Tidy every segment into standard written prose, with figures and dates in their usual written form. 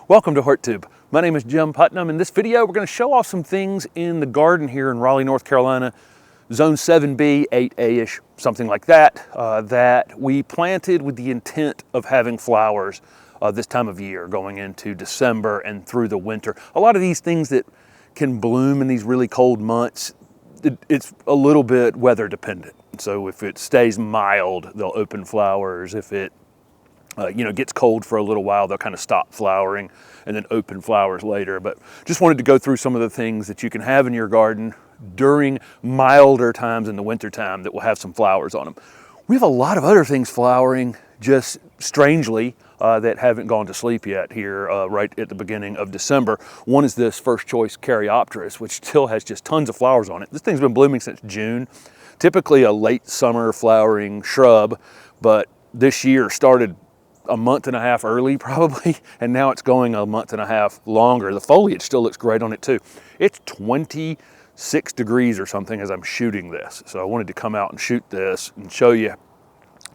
Welcome to HortTube. My name is Jim Putnam. In this video, we're going to show off some things in the garden here in Raleigh, North Carolina, Zone 7B, 8A-ish, something like that, that we planted with the intent of having flowers this time of year, going into December and through the winter. A lot of these things that can bloom in these really cold months, it's a little bit weather dependent. So if it stays mild, they'll open flowers. If it gets cold for a little while, they'll kind of stop flowering and then open flowers later. But just wanted to go through some of the things that you can have in your garden during milder times in the winter time that will have some flowers on them. We have a lot of other things flowering, just strangely, that haven't gone to sleep yet here right at the beginning of December. One is this first choice Caryopteris, which still has just tons of flowers on it. This thing's been blooming since June. Typically a late summer flowering shrub, but this year started a month and a half early probably, and now it's going a month and a half longer. The foliage still looks great on it too. It's 26 degrees or something as I'm shooting this. So I wanted to come out and shoot this and show you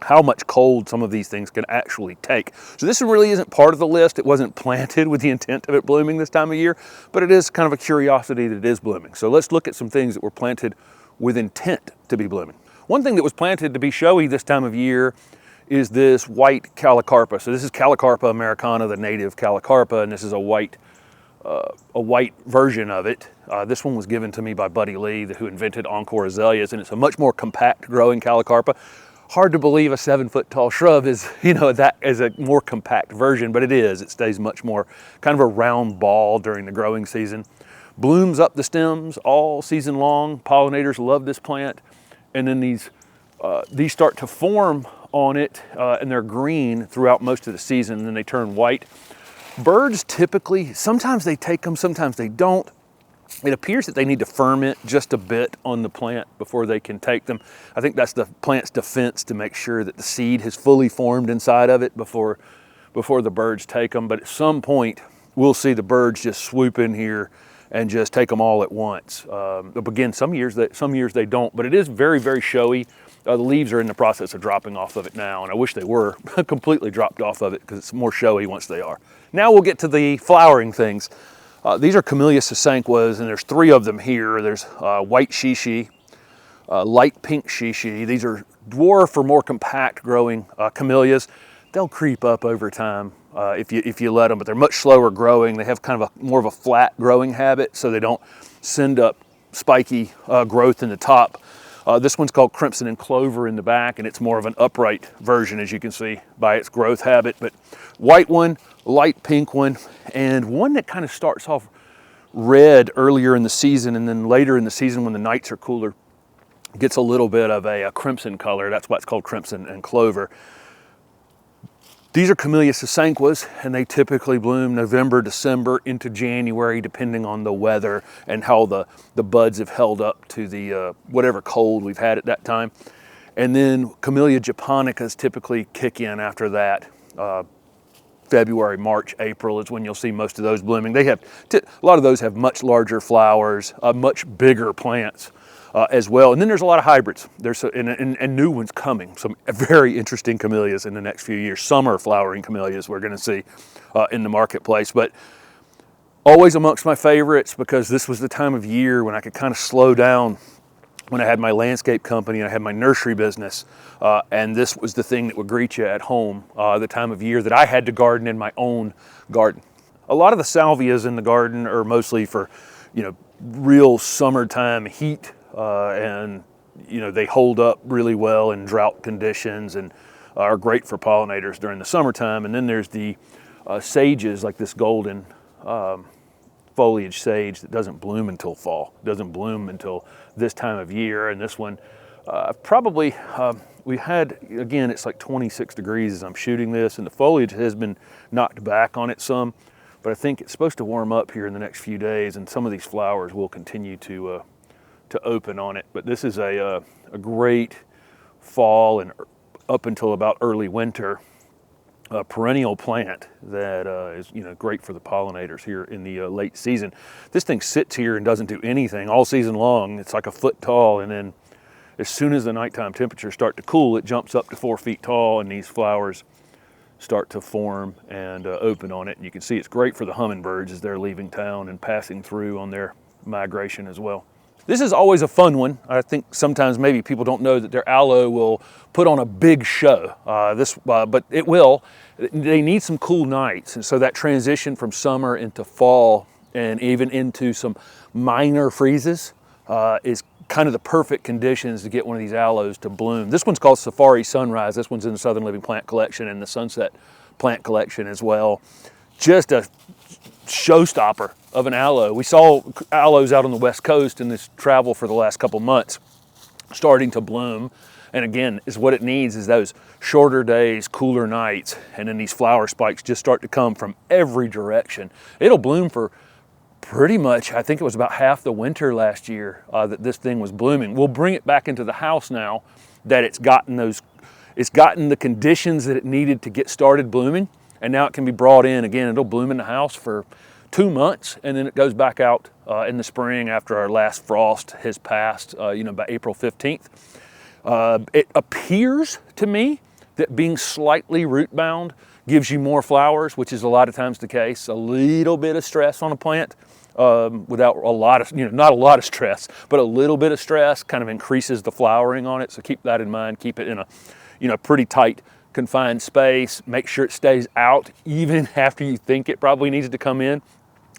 how much cold some of these things can actually take. So this really isn't part of the list. It wasn't planted with the intent of it blooming this time of year, but it is kind of a curiosity that it is blooming. So let's look at some things that were planted with intent to be blooming. One thing that was planted to be showy this time of year is this white Calicarpa. So this is Calicarpa americana, the native Calicarpa, and this is a white version of it. This one was given to me by Buddy Lee, who invented Encore azaleas, and it's a much more compact growing Calicarpa. Hard to believe a 7-foot tall shrub is, that is a more compact version, but it is. It stays much more kind of a round ball during the growing season. Blooms up the stems all season long. Pollinators love this plant. And then these start to form on it, and they're green throughout most of the season, and then they turn white. Birds typically, sometimes they take them, sometimes they don't. It appears that they need to ferment just a bit on the plant before they can take them. I think that's the plant's defense, to make sure that the seed has fully formed inside of it before the birds take them. But at some point, we'll see the birds just swoop in here and just take them all at once. Again, some years they don't, but it is very, very showy. The leaves are in the process of dropping off of it now, and I wish they were completely dropped off of it because it's more showy once they are. Now we'll get to the flowering things. These are Chamilia Sanquas, and there's 3 of them here. There's white shishi, light pink shishi. These are dwarf or more compact growing camellias. They'll creep up over time if you let them, but they're much slower growing. They have kind of more of a flat growing habit, so they don't send up spiky growth in the top. This one's called Crimson and Clover in the back, and it's more of an upright version, as you can see by its growth habit. But white one, light pink one, and one that kind of starts off red earlier in the season, and then later in the season when the nights are cooler, gets a little bit of a crimson color. That's why it's called Crimson and Clover. These are Chamilia Sanquas, and they typically bloom November, December into January, depending on the weather and how the buds have held up to the whatever cold we've had at that time. And then Camellia japonicas typically kick in after that. February, March, April is when you'll see most of those blooming. A lot of those have much larger flowers, much bigger plants. As well. And then there's a lot of hybrids. There's and new ones coming. Some very interesting camellias in the next few years. Summer flowering camellias we're going to see in the marketplace. But always amongst my favorites, because this was the time of year when I could kind of slow down when I had my landscape company and I had my nursery business. And this was the thing that would greet you at home, the time of year that I had to garden in my own garden. A lot of the salvias in the garden are mostly for, real summertime heat. And they hold up really well in drought conditions and are great for pollinators during the summertime. And then there's the sages, like this golden foliage sage that doesn't bloom until fall. It doesn't bloom until this time of year. And this one we had, again, it's like 26 degrees as I'm shooting this, and the foliage has been knocked back on it some, but I think it's supposed to warm up here in the next few days, and some of these flowers will continue to open on it. But this is a great fall and up until about early winter perennial plant that is great for the pollinators here in the late season. This thing sits here and doesn't do anything all season long. It's like a foot tall, and then as soon as the nighttime temperatures start to cool, it jumps up to 4 feet tall, and these flowers start to form and open on it. And you can see it's great for the hummingbirds as they're leaving town and passing through on their migration as well. This is always a fun one. I think sometimes maybe people don't know that their aloe will put on a big show. But it will. They need some cool nights, and so that transition from summer into fall and even into some minor freezes is kind of the perfect conditions to get one of these aloes to bloom. This one's called Safari Sunrise. This one's in the Southern Living Plant Collection and the Sunset Plant Collection as well. Just a showstopper of an aloe. We saw aloes out on the West Coast in this travel for the last couple months starting to bloom. And again, is what it needs is those shorter days, cooler nights, and then these flower spikes just start to come from every direction. It'll bloom for pretty much, I think it was about half the winter last year that this thing was blooming. We'll bring it back into the house now that it's gotten the conditions that it needed to get started blooming, and now it can be brought in. Again, it'll bloom in the house for 2 months, and then it goes back out in the spring after our last frost has passed, by April 15th. It appears to me that being slightly root bound gives you more flowers, which is a lot of times the case. A little bit of stress on a plant without a lot of, not a lot of stress, but a little bit of stress kind of increases the flowering on it. So keep that in mind. Keep it in a, pretty tight, confined space. Make sure it stays out even after you think it probably needs to come in.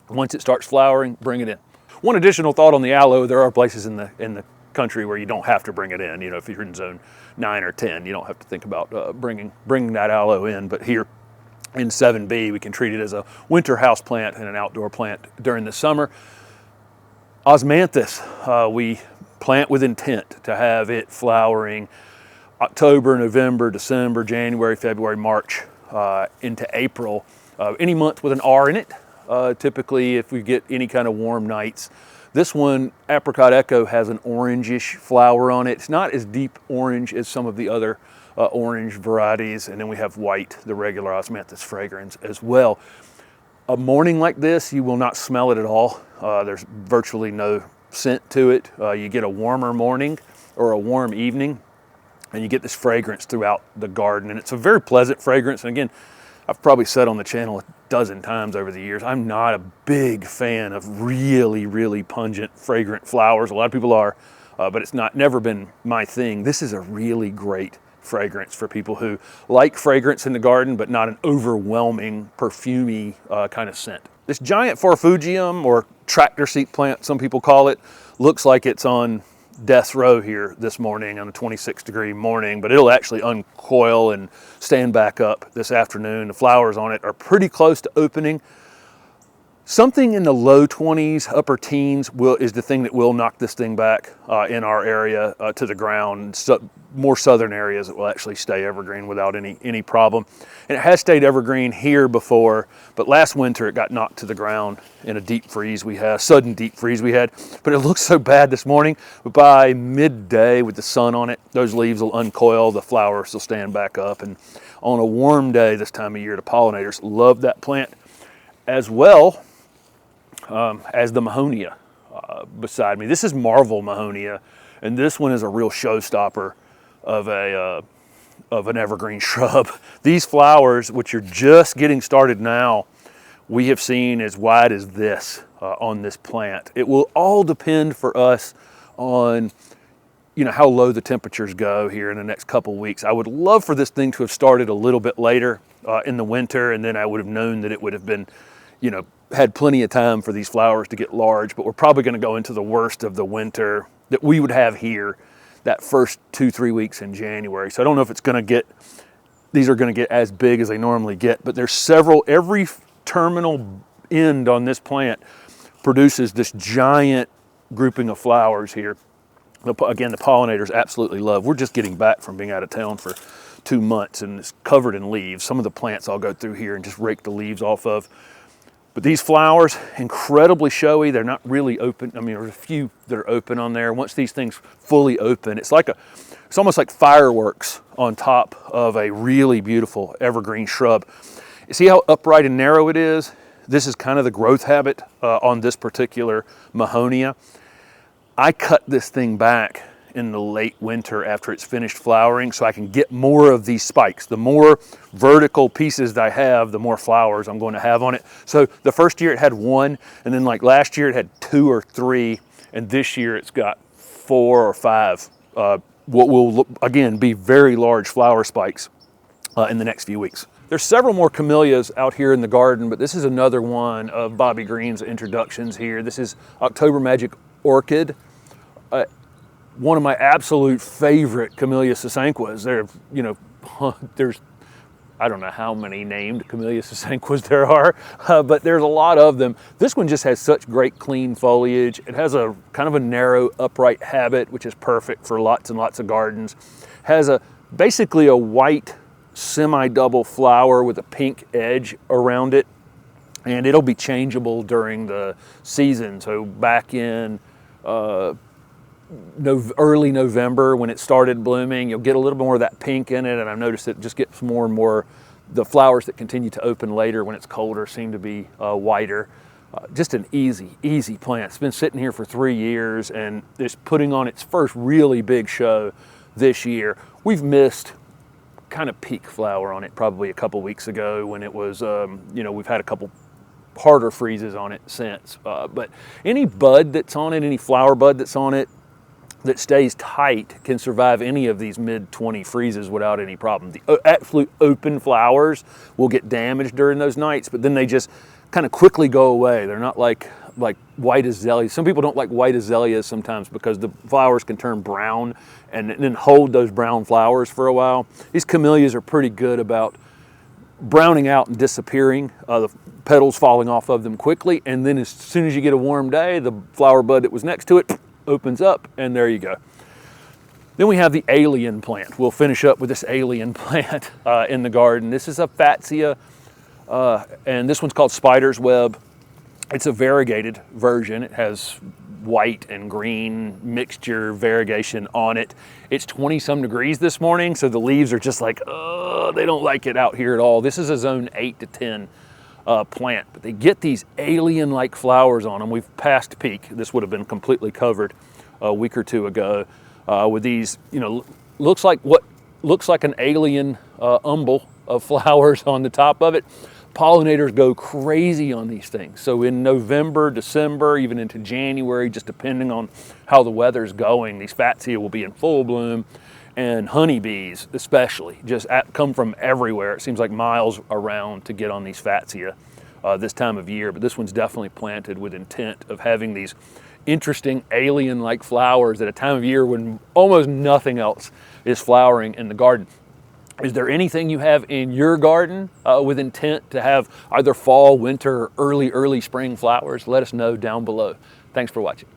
Once it starts flowering, bring it in. One additional thought on the aloe: there are places in the country where you don't have to bring it in. If you're in zone 9 or 10, you don't have to think about bringing that aloe in. But here in 7B, we can treat it as a winter house plant and an outdoor plant during the summer. Osmanthus, we plant with intent to have it flowering October, November, December, January, February, March, into April. Any month with an R in it, typically if we get any kind of warm nights. This one, Apricot Echo, has an orangish flower on it. It's not as deep orange as some of the other orange varieties. And then we have white, the regular Osmanthus fragrans as well. A morning like this, you will not smell it at all. There's virtually no scent to it. You get a warmer morning or a warm evening, and you get this fragrance throughout the garden. And it's a very pleasant fragrance. And again, I've probably said on the channel a dozen times over the years, I'm not a big fan of really, really pungent, fragrant flowers. A lot of people are, but it's never been my thing. This is a really great fragrance for people who like fragrance in the garden, but not an overwhelming, perfumey kind of scent. This giant Fujiia, or tractor seat plant, some people call it, looks like it's on death row here this morning on a 26-degree morning, but it'll actually uncoil and stand back up this afternoon. The flowers on it are pretty close to opening. Something in the low 20s, upper teens is the thing that will knock this thing back in our area to the ground. So, more southern areas, it will actually stay evergreen without any problem. And it has stayed evergreen here before, but last winter it got knocked to the ground in a deep freeze we had, sudden deep freeze we had. But it looks so bad this morning, but by midday with the sun on it, those leaves will uncoil, the flowers will stand back up. And on a warm day this time of year, the pollinators love that plant, as well as the Mahonia beside me. This is Marvel Mahonia, and this one is a real showstopper of an evergreen shrub. These flowers, which are just getting started now, we have seen as wide as this on this plant. It will all depend for us on how low the temperatures go here in the next couple weeks. I would love for this thing to have started a little bit later in the winter, and then I would have known that it would have been had plenty of time for these flowers to get large. But we're probably going to go into the worst of the winter that we would have here that first 2-3 weeks in January. So I don't know if these are going to get as big as they normally get, but there's every terminal end on this plant produces this giant grouping of flowers here. Again, the pollinators absolutely love. We're just getting back from being out of town for 2 months, and it's covered in leaves. Some of the plants I'll go through here and just rake the leaves off of. But these flowers, incredibly showy. They're not really open. I mean, there's a few that are open on there. Once these things fully open, it's almost like fireworks on top of a really beautiful evergreen shrub. You see how upright and narrow it is? This is kind of the growth habit on this particular Mahonia. I cut this thing back in the late winter after it's finished flowering, so I can get more of these spikes. The more vertical pieces that I have, the more flowers I'm going to have on it. So the first year it had 1, and then like last year it had 2 or 3, and this year it's got 4 or 5. What will again be very large flower spikes in the next few weeks. There's several more camellias out here in the garden, but this is another one of Bobby Green's introductions here. This is October Magic Orchid. One of my absolute favorite Chamilia Sanquas. There's, I don't know how many named Chamilia Sanquas there are, but there's a lot of them. This one just has such great clean foliage. It has a kind of a narrow upright habit, which is perfect for lots and lots of gardens. Has basically a white semi-double flower with a pink edge around it, and it'll be changeable during the season. So back in early November when it started blooming, you'll get a little more of that pink in it, and I've noticed it just gets more and more. The flowers that continue to open later when it's colder seem to be whiter. Just an easy plant. It's been sitting here for 3 years, and it's putting on its first really big show this year. We've missed kind of peak flower on it probably a couple weeks ago when it was, we've had a couple harder freezes on it since. But any bud that's on it, any flower bud that's on it that stays tight can survive any of these mid-20 freezes without any problem. The absolute open flowers will get damaged during those nights, but then they just kind of quickly go away. They're not like white azaleas. Some people don't like white azaleas sometimes because the flowers can turn brown and then hold those brown flowers for a while. These camellias are pretty good about browning out and disappearing, the petals falling off of them quickly, and then as soon as you get a warm day, the flower bud that was next to it opens up, and there you go. Then we have the alien plant. We'll finish up with this alien plant in the garden. This is a Fujiia, and this one's called Spider's Web. It's a variegated version. It has white and green mixture variegation on it. It's 20-some degrees this morning, so the leaves are just like, they don't like it out here at all. This is a zone 8 to 10 plant, but they get these alien-like flowers on them. We've passed peak. This would have been completely covered a week or two ago with these, looks like an alien umbel of flowers on the top of it. Pollinators go crazy on these things. So in November, December, even into January, just depending on how the weather's going, these Fujiia will be in full bloom. And honeybees especially just come from everywhere. It seems like miles around to get on these Fujiia this time of year. But this one's definitely planted with intent of having these interesting alien-like flowers at a time of year when almost nothing else is flowering in the garden. Is there anything you have in your garden with intent to have either fall, winter, or early spring flowers? Let us know down below. Thanks for watching.